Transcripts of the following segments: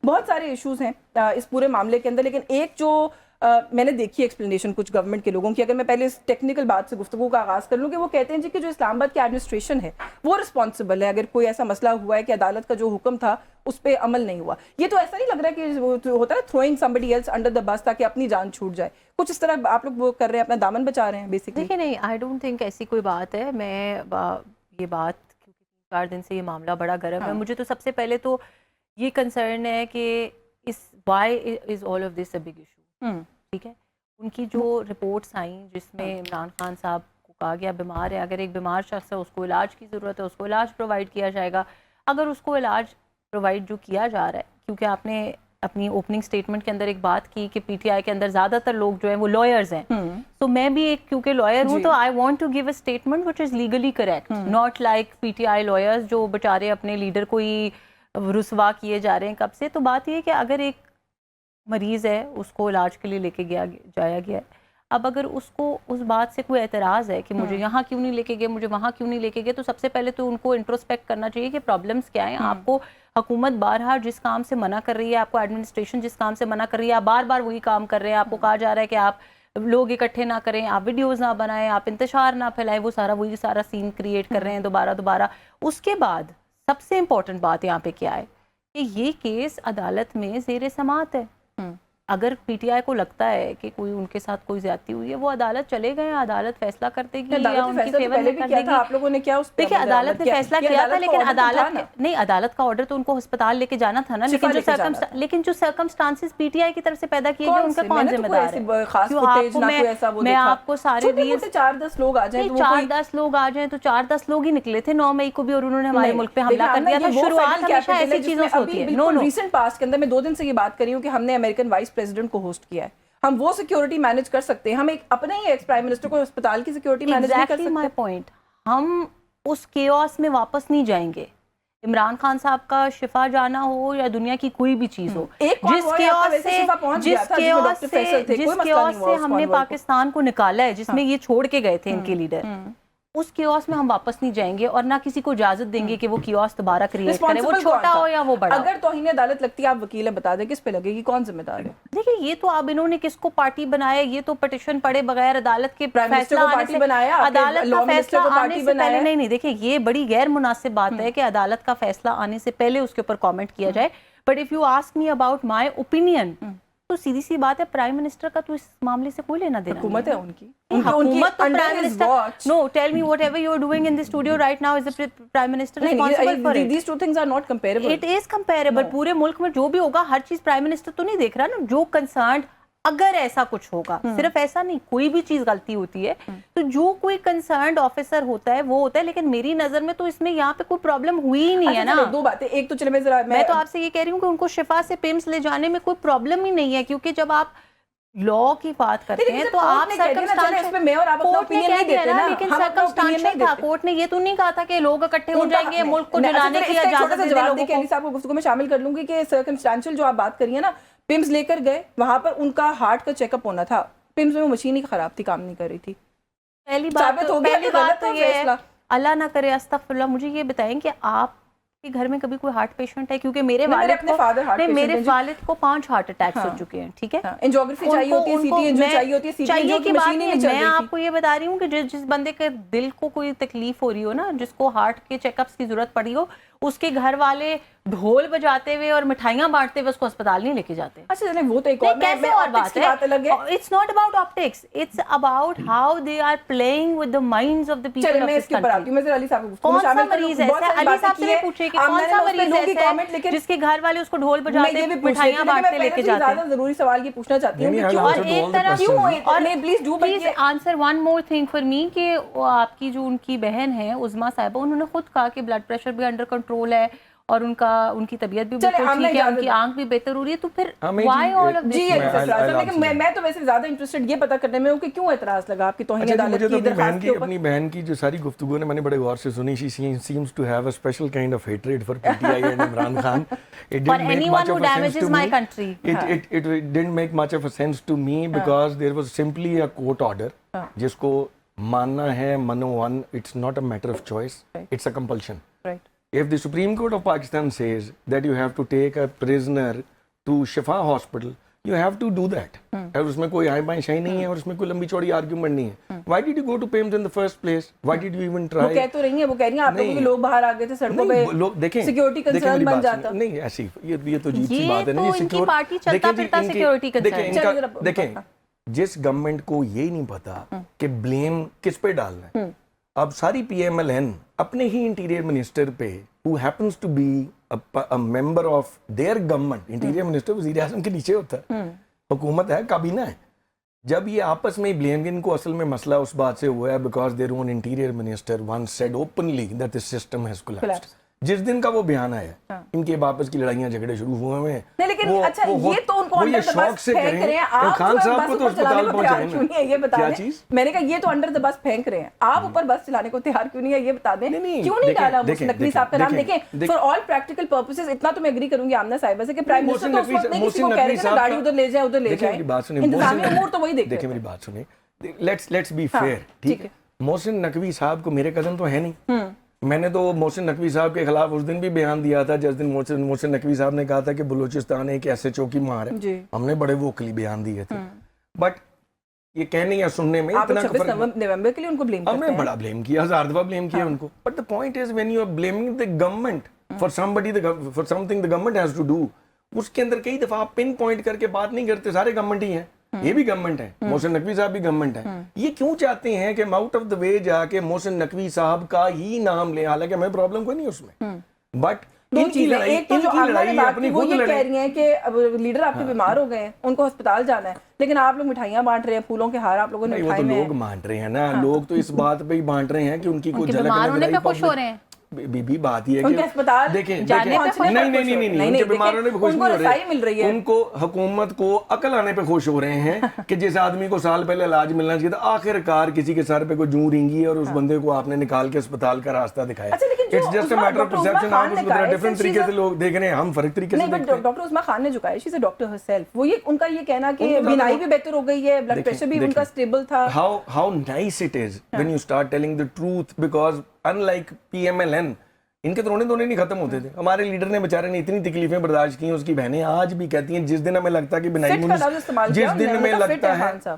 بہت سارے ایشوز ہیں اس پورے معاملے کے اندر، لیکن ایک جو میں نے دیکھی ایکسپلینیشن کچھ گورنمنٹ کے لوگوں کی، اگر میں پہلے اس ٹیکنیکل بات سے گفتگو کا آغاز کر لوں، کہ وہ کہتے ہیں جی کہ جو اسلام آباد کی ایڈمنسٹریشن ہے وہ رسپانسبل ہے اگر کوئی ایسا مسئلہ ہوا ہے کہ عدالت کا جو حکم تھا اس پہ عمل نہیں ہوا. یہ تو ایسا نہیں لگ رہا کہ ہوتا ہے throwing somebody else under the bus تاکہ اپنی جان چھوٹ جائے، کچھ اس طرح آپ لوگ وہ کر رہے ہیں، اپنا دامن بچا رہے ہیں بیسکلی؟ دیکھیں نہیں، آئی ڈونٹ تھنک ایسی کوئی بات ہے. میں یہ بات کیونکہ 4 دن سے یہ معاملہ بڑا گرم ہے، مجھے تو سب سے پہلے تو یہ کنسرن ہے کہ اس why is all of this a big issue. ٹھیک ہے، ان کی جو رپورٹس آئیں جس میں عمران خان صاحب کو کہا گیا بیمار ہے، اگر ایک بیمار شخص ہے اس کو علاج کی ضرورت ہے، اس کو علاج پرووائڈ کیا جائے گا. اگر اس کو علاج پرووائڈ جو کیا جا رہا ہے، کیونکہ آپ نے اپنی اوپننگ سٹیٹمنٹ کے اندر ایک بات کی کہ پی ٹی آئی کے اندر زیادہ تر لوگ جو ہیں وہ لائرز ہیں، تو میں بھی ایک کیونکہ لائر ہوں تو I want to give a statement which is legally correct, not like P T I lawyers جو بیچارے اپنے لیڈر کو ہی رسوا کیے جا رہے ہیں کب سے. تو بات یہ ہے کہ اگر ایک مریض ہے اس کو علاج کے لیے لے کے جایا گیا ہے، اب اگر اس کو اس بات سے کوئی اعتراض ہے کہ مجھے یہاں کیوں نہیں لے کے گئے، مجھے وہاں کیوں نہیں لے کے گئے، تو سب سے پہلے تو ان کو انٹروسپیکٹ کرنا چاہیے کہ پرابلمس کیا ہیں. آپ کو حکومت بارہا جس کام سے منع کر رہی ہے، آپ کو ایڈمنسٹریشن جس کام سے منع کر رہی ہے، آپ بار بار وہی کام کر رہے ہیں. آپ کو کہا جا رہا ہے کہ آپ لوگ اکٹھے نہ کریں، آپ ویڈیوز نہ بنائیں، آپ انتشار نہ پھیلائیں، وہ سارا سین کریٹ کر رہے ہیں دوبارہ. اس کے بعد سب سے امپورٹنٹ بات یہاں پہ کیا ہے کہ یہ کیس عدالت میں زیر سماعت ہے. اگر پی ٹی آئی کو لگتا ہے کہ کوئی ان کے ساتھ کوئی زیادتی ہوئی ہے، وہ عدالت چلے گئے، عدالت فیصلہ کر دے گی یا ان کی فیور میں کر دے گی. آپ لوگوں نے کیا اس پہ دیکھیں عدالت نے فیصلہ کیا تھا، لیکن عدالت کا آرڈر تو ان کو ہسپتال لے کے جانا تھا نا، لیکن جو سرکمسٹانسز پی ٹی آئی کی طرف سے پیدا کیے گئے ان کا کون ذمہ دار ہے؟ میں آپ کو سارے ریلز 4-10 لوگ آ جائیں، 4-10 لوگ آ جائیں تو 4-10 لوگ ہی نکلے تھے 9 مئی کو بھی، اور انہوں نے ہمارے ملک پہ حملہ کر دیا. تو شروعات ہمیشہ ایسی چیزوں سے ہوتی ہے. ریسنٹ پاسٹ کے اندر میں 2 دن سے یہ بات کر رہی ہوں کہ ہم نے امریکن وائس پریزیڈنٹ کو ہوسٹ کیا ہے. ہم وہ سیکیورٹی مینج کر سکتے ہیں، ہم ایک اپنے ہی ایکس پرائم منسٹر کو اسپتال کی سیکیورٹی مینج نہیں کر سکتے. مائی پوائنٹ، ہم اس کیوس میں واپس نہیں جائیں گے. عمران خان صاحب کا شفا جانا ہو یا دنیا کی کوئی بھی چیز ہو، جس کیوس سے ہم نے پاکستان کو نکالا ہے، جس میں یہ چھوڑ کے گئے تھے ان کے لیڈر، اس کیوس میں ہم واپس نہیں جائیں گے اور نہ کسی کو اجازت دیں گے کہ وہ کیوس دوبارہ کریٹ کرے، وہ چھوٹا ہو یا وہ بڑا. اگر توہین عدالت لگتی ہے، آپ وکیل ہیں، بتا دیں کس پہ لگے گی، کون ذمہ دار ہے؟ دیکھیں یہ تو اب انہوں نے کس کو پارٹی بنایا، یہ تو پٹیشن پڑے بغیر عدالت کے فیصلہ آنے سے، عدالت کا فیصلہ آنے سے پہلے نہیں دیکھیں یہ بڑی غیر مناسب بات ہے کہ عدالت کا فیصلہ آنے سے پہلے اس کے اوپر کامنٹ کیا جائے. But if you ask me about my opinion, تو سیدھی سی بات ہے پرائم منسٹر کا تو اس معاملے سے کوئی لینا دینا حکومت ہے ان کی، حکومت تو prime minister. No tell me whatever you are doing in the studio right now is the prime minister responsible for it. These two things are not comparable. It is comparable. پورے ملک میں جو بھی ہوگا ہر چیز prime minister تو نہیں دیکھ رہا نا. جو کنسرنڈ اگر ایسا کچھ ہوگا، صرف ایسا نہیں، کوئی بھی چیز غلطی ہوتی ہے تو جو کوئی کنسرنڈ آفیسر ہوتا ہے وہ ہوتا ہے. لیکن میری نظر میں تو اس میں یہاں پہ کوئی پرابلم ہوئی ہی نہیں ہے نا. 2 باتیں، ایک تو چلے میں تو آپ سے یہ کہہ رہی ہوں کہ ان کو شفا سے پیمز لے جانے میں کوئی پرابلم ہی نہیں ہے، کیونکہ جب آپ لا کی بات کرتے ہیں تو آپ کورٹ نے یہ تو نہیں کہا تھا کہ لوگ اکٹھے ہو جائیں گے ملک کو جلانے کی اجازت دے دیں لوگوں کو. صاحب کو گفتگو میں شامل کر لوں گی کہ سرکمسٹانشل جو آپ بات کریے نا، پمز لے کر گئے وہاں پر، ان کا ہارٹ کا چیک اپ ہونا تھا، پمز میں وہ مشین ہی خراب تھی، کام نہیں کر رہی تھی. پہلی بات تو یہ ہے، اللہ نہ کرے استغفر اللہ. مجھے یہ بتائیں کہ آپ کے گھر میں کبھی کوئی ہارٹ پیشنٹ ہے؟ کیونکہ میرے والد کو 5 ہارٹ اٹیکس ہو چکے ہیں. ٹھیک ہے، انجیوگرافی چاہیے ہوتی ہے، سی ٹی انجیو چاہیے ہوتی ہے، سی ٹی انجیو کی مشین ہی نہیں چل رہی تھی. میں آپ کو یہ بتا رہی ہوں کہ جس بندے کے دل کو کوئی تکلیف ہو رہی ہو نا، جس کو ہارٹ کے چیک اپس کی ضرورت پڑی ہو، اس کے گھر والے ڈھول بجاتے ہوئے اور مٹھائیاں بانٹتے ہوئے اس کو اسپتال نہیں لے کے جاتے. اچھا چلیں وہ تو ایک اور کیسے اور بات ہے. It's not about optics, it's about how they are playing with the minds of the people of this country. کون سا مریض ایسا ہے؟ علی صاحب سے بھی پوچھے کہ کون سا مریض ایسا ہے جس کے گھر والے اس کو ڈھول بجاتے مٹھائیاں بانٹتے لے کے جاتے ہیں. زیادہ ضروری سوال یہ پوچھنا چاہتی ہوں کہ اور ایک طرف کیوں، اور please answer one more thing for me, کہ آپ کی جو ان کی بہن ہے عظمیٰ صاحبہ، انہوں نے خود کہا کہ بلڈ پریشر بھی انڈر کنٹرول ہے اور ان کی طبیعت بھی بالکل ٹھیک ہے، ان کی آنکھ بھی بہتر ہو رہی ہے. تو پھر وائی آل آف دس؟ میں تو ویسے زیادہ انٹرسٹڈ یہ پتا کرنے میں ہوں کہ کیوں اعتراض لگا آپ کی توہین عدالت کی درخواست کے اوپر. اپنی بہن کی جو ساری گفتگو نے میں نے بڑے غور سے سنی. She seems to have a special kind of hatred for P T I and Imran Khan. For anyone who damages my country. It didn't make much of a sense to me because there was simply a court order جس کو ماننا ہے منو one. It's not a matter of choice, it's a compulsion. If the Supreme Court of Pakistan says that you have to take a prisoner to Shifa Hospital, you have to do that. اور اس میں کوئی high by شائی نہیں ہے اور اس میں کوئی لمبی چوڑی آرگیومنٹ نہیں ہے. Why did you go to PIMS in the first place? Why did you even try? وہ کہہ تو رہی ہیں، وہ کہہ رہی ہیں آپ لوگوں کے لوگ باہر آ گئے تھے سڑکوں پہ، سیکیورٹی کنسرن بن جاتا. نہیں ایسی یہ تو عجیب سی بات ہے نا. یہ تو ان کی پارٹی چلتا پھرتا سیکیورٹی کنسرن. دیکھیں جس گورنمنٹ کو یہ نہیں پتا کہ بلیم کس پہ ڈالنا ہے. اب ساری پی ایم ایل این اپنے ہی انٹیریئر منسٹر پہ who happens to be a member of their government, interior minister وزیر اعظم کے نیچے ہوتا ہے، حکومت ہے، کابینہ ہے. جب یہ آپس میں بلیم، ان کو اصل میں مسئلہ اس بات سے ہوا ہے because their own interior minister once said openly that the system has collapsed. جس دن کا وہ بیان آیا ان کے آپس کی لڑائیاں جھگڑے شروع ہوئے ہیں. لیکن اچھا یہ تو ان کو انڈر دا بس پھینک رہے ہیں. آپ خان صاحب کو تو اسپتال پہنچائیں کیوں نہیں ہے یہ بتا دیں. میں نے کہا یہ تو انڈر دا بس پھینک رہے ہیں، آپ اوپر بس چلانے کو تیار کیوں نہیں ہے یہ بتا دیں. کیوں نہیں ڈالا محسن نقوی صاحب کا نام؟ دیکھیں فار آل پریکٹیکل پرپسز اتنا تو میں اگری کروں گی آمنہ صاحبہ سے کہ پرائم منسٹر تو اس وقت نہیں کسی کو کہہ رہے تھے گاڑی ادھر لے جائیں ادھر لے جائیں. انتظامی امور تو وہی دیکھ رہے. دیکھیں میری بات سنیں، لیٹس بی فیئر. ٹھیک ہے، محسن نقوی صاحب کو میرے کزن تو ہے نہیں. میں نے تو محسن نقوی صاحب کے خلاف اس دن بھی بیان دیا تھا جس دن محسن نقوی صاحب نے کہا تھا کہ بلوچستان ایک ایسے چوکی مار ہے. ہم نے بڑے ووکلی بیان دیے تھے. بٹ یہ کہنے یا سننے میں اتنا 26 نومبر کے لیے ان کو بلیم ہم نے بڑا بلیم کیا، 1000 دفعہ بلیم کیا ان کو. But the point is when you are blaming the government for somebody for something the government has to do, اس کے اندر کئی دفعہ آپ پن پوائنٹ کر کے بات نہیں کرتے. سارے گورنمنٹ ہی ہیں، یہ بھی گورنمنٹ ہے، محسن نقوی صاحب بھی گورنمنٹ ہے. یہ کیوں چاہتے ہیں کہ آؤٹ آف دا وے جا کے محسن نقوی صاحب کا ہی نام لیں؟ حالانکہ ہمیں پرابلم کوئی نہیں اس میں. بٹ دو چیزیں، ایک تو جو آپ نے بات کی وہ یہ کہہ رہی ہیں کہ اب لیڈر آپ کے بیمار ہو گئے ہیں، ان کو ہسپتال جانا ہے، لیکن آپ لوگ مٹھائیاں بانٹ رہے ہیں، پھولوں کے ہار آپ لوگوں نے وہ تو لوگ بانٹ رہے ہیں نا. لوگ تو اس بات پہ ہی بانٹ رہے ہیں کہ ان کی کوئی جھلک ہونے پہ خوش ہو رہے ہیں. بی بات یہ ان کے اسپتال دیکھیں نہیں ان کے بیماروں نے بھی خوش نہیں ہو رہے ہیں. ان کو حکومت کو عقل آنے پہ خوش ہو رہے ہیں کہ جس آدمی کو سال پہلے علاج ملنا چاہیے تھا، آخر کار کسی کے سر پہ کوئی جوں رینگی اور اس بندے کو آپ نے نکال کے اسپتال کا راستہ دکھایا. It's just a matter of perception. آپ اس کو ذرا ڈفرنٹ طریقے سے لوگ دیکھ رہے ہیں، ہم فرق طریقے سے دیکھتے ہیں. ڈاکٹر عثمان خان نے جو کہا ہے، شی از اے ڈاکٹر ہرسیلف، وہ یہ ان کا یہ کہنا کہ بینائی بھی بہتر ہو گئی ہے، بلڈ پریشر بھی ان کا اسٹیبل تھا. How nice it is when you start telling the truth, because unlike PMLN ان کے تو رونے دھونے نہیں ختم ہوتے تھے. ہمارے لیڈر نے بیچارے نے اتنی تکلیفیں برداشت کی، اس کی بہنیں آج بھی کہتی ہیں جس دن ہمیں لگتا ہے کہ بنائی جس دن ہمیں لگتا ہے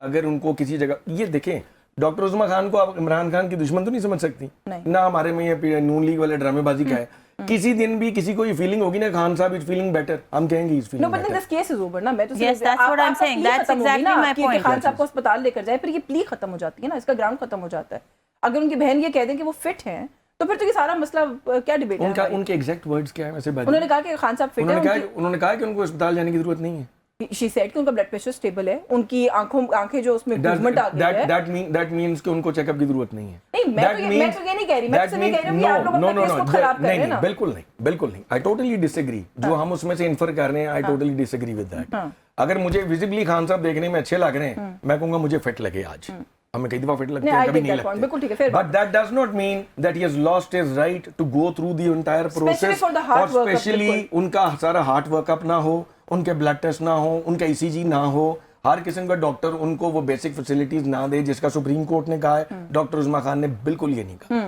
اگر ان کو کسی جگہ یہ دیکھیں ڈاکٹر عثمان خان کو آپ عمران خان کی دشمن تو نہیں سمجھ سکتی نہ. ہمارے میں یہ نون لیگ والے ڈرامے بازی کا ہے. کسی دن بھی کسی کو یہ فیلنگ ہوگی نا خان صاحب از فیلنگ بیٹر، ہم کہیں گے is feeling better. No but this case is over نا. میں تو خان صاحب کو اسپتال لے کر جائے، پھر یہ پلی ختم ہو جاتی ہے نا، اس کا گراؤنڈ ختم ہو جاتا ہے. اگر ان کی بہن یہ کہہ دیں کہ وہ فٹ ہیں تو پھر تو یہ سارا مسئلہ کیا ڈیبیٹ ہے؟ ان کے ایگزیکٹ ورڈز کیا ہیں ویسے؟ انہوں نے کہا کہ خان صاحب فٹ ہیں، انہوں نے کہا کہ ان کو اسپتال جانے کی ضرورت نہیں ہے. She said کہ ان کا بلڈ پریشر اسٹیبل ہے، ان کی آنکھیں جو اس میں موومنٹ آ گئی ہے. That means کہ ان کو چیک اپ کی ضرورت نہیں ہے. نہیں میں تو یہ نہیں کہہ رہی، میں تو یہ کہہ رہی ہوں کہ آپ لوگ اپنا کیس کو خراب کر رہے ہیں نا. بالکل نہیں. I totally disagree. جو ہم اس میں سے انفر کر رہے ہیں I totally disagree with that. اگر مجھے ویزیبلی خان صاحب دیکھنے میں اچھے لگ رہے ہیں، میں کہوں گا مجھے فٹ لگے آج. ہمیں کئی دفعہ فٹ لگتے ہیں، کبھی نہیں لگتے. But that does not mean that he has lost his right to go through the entire process. اور اسپیشلی ان کا سارا ہارٹ ورک اپ نہ ہو، ان کے بلڈ ٹیسٹ نہ ہو، ان کا ECG نہ ہو، ہر قسم کا ڈاکٹر ان کو وہ بیسک فیسلٹیز نہ دے جس کا سپریم کورٹ نے کہا ہے. ڈاکٹر عثمان خان نے بالکل یہ نہیں کہا.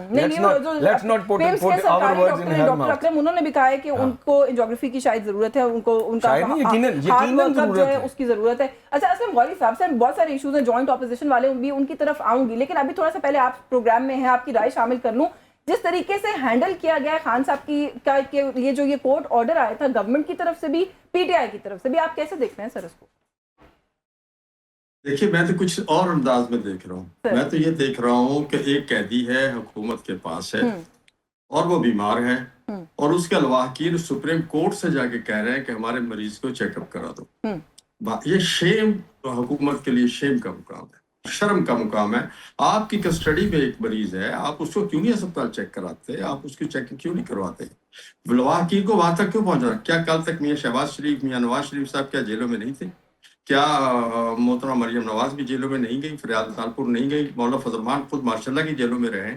Let's not put our words in her mouth. Doctor انہوں نے بھی کہا ہے کہ ان کو انجیوگرافی کی شاید ضرورت ہے، ان کو ان کا ہارٹ ورک اپ جو ہے اس کی ضرورت ہے. اچھا اسلم غوری صاحب سے بہت سارے ایشوز ہیں، جوائنٹ اپوزیشن والے بھی ان کی طرف آؤں گی، لیکن ابھی تھوڑا سا پہلے آپ پروگرام میں ہیں، آپ کی رائے شامل کر لوں. جس طریقے سے ہینڈل کیا گیا ہے خان صاحب کی کا کہ یہ جو یہ کورٹ آرڈر آیا تھا گورنمنٹ کی طرف سے بھی PTI کی طرف سے بھی، آپ کیسے دیکھ رہے ہیں سر اس کو؟ دیکھیے میں تو کچھ اور انداز میں دیکھ رہا ہوں. میں تو یہ دیکھ رہا ہوں کہ ایک قیدی ہے حکومت کے پاس ہے اور وہ بیمار ہے، اور اس کے لواحقین سپریم کورٹ سے جا کے کہہ رہے ہیں کہ ہمارے مریض کو چیک اپ کرا دو. یہ شیم حکومت کے لیے شیم کا مقام ہے، شرم کا مقام ہے. آپ کی کسٹڈی میں ایک مریض ہے، آپ اس کو کیوں نہیں اسپتال چیک کراتے؟ آپ اس کی چیکنگ کیوں نہیں کرواتے؟ لواحقین کو وہاں تک کیوں پہنچانا؟ کیا کل تک میاں شہباز شریف، میاں نواز شریف صاحب کیا جیلوں میں نہیں تھے؟ کیا محترمہ مریم نواز بھی جیلوں میں نہیں گئی؟ فریال تالپور نہیں گئی؟ مولانا فضل الرحمان خود ماشاء اللہ کی جیلوں میں رہے ہیں.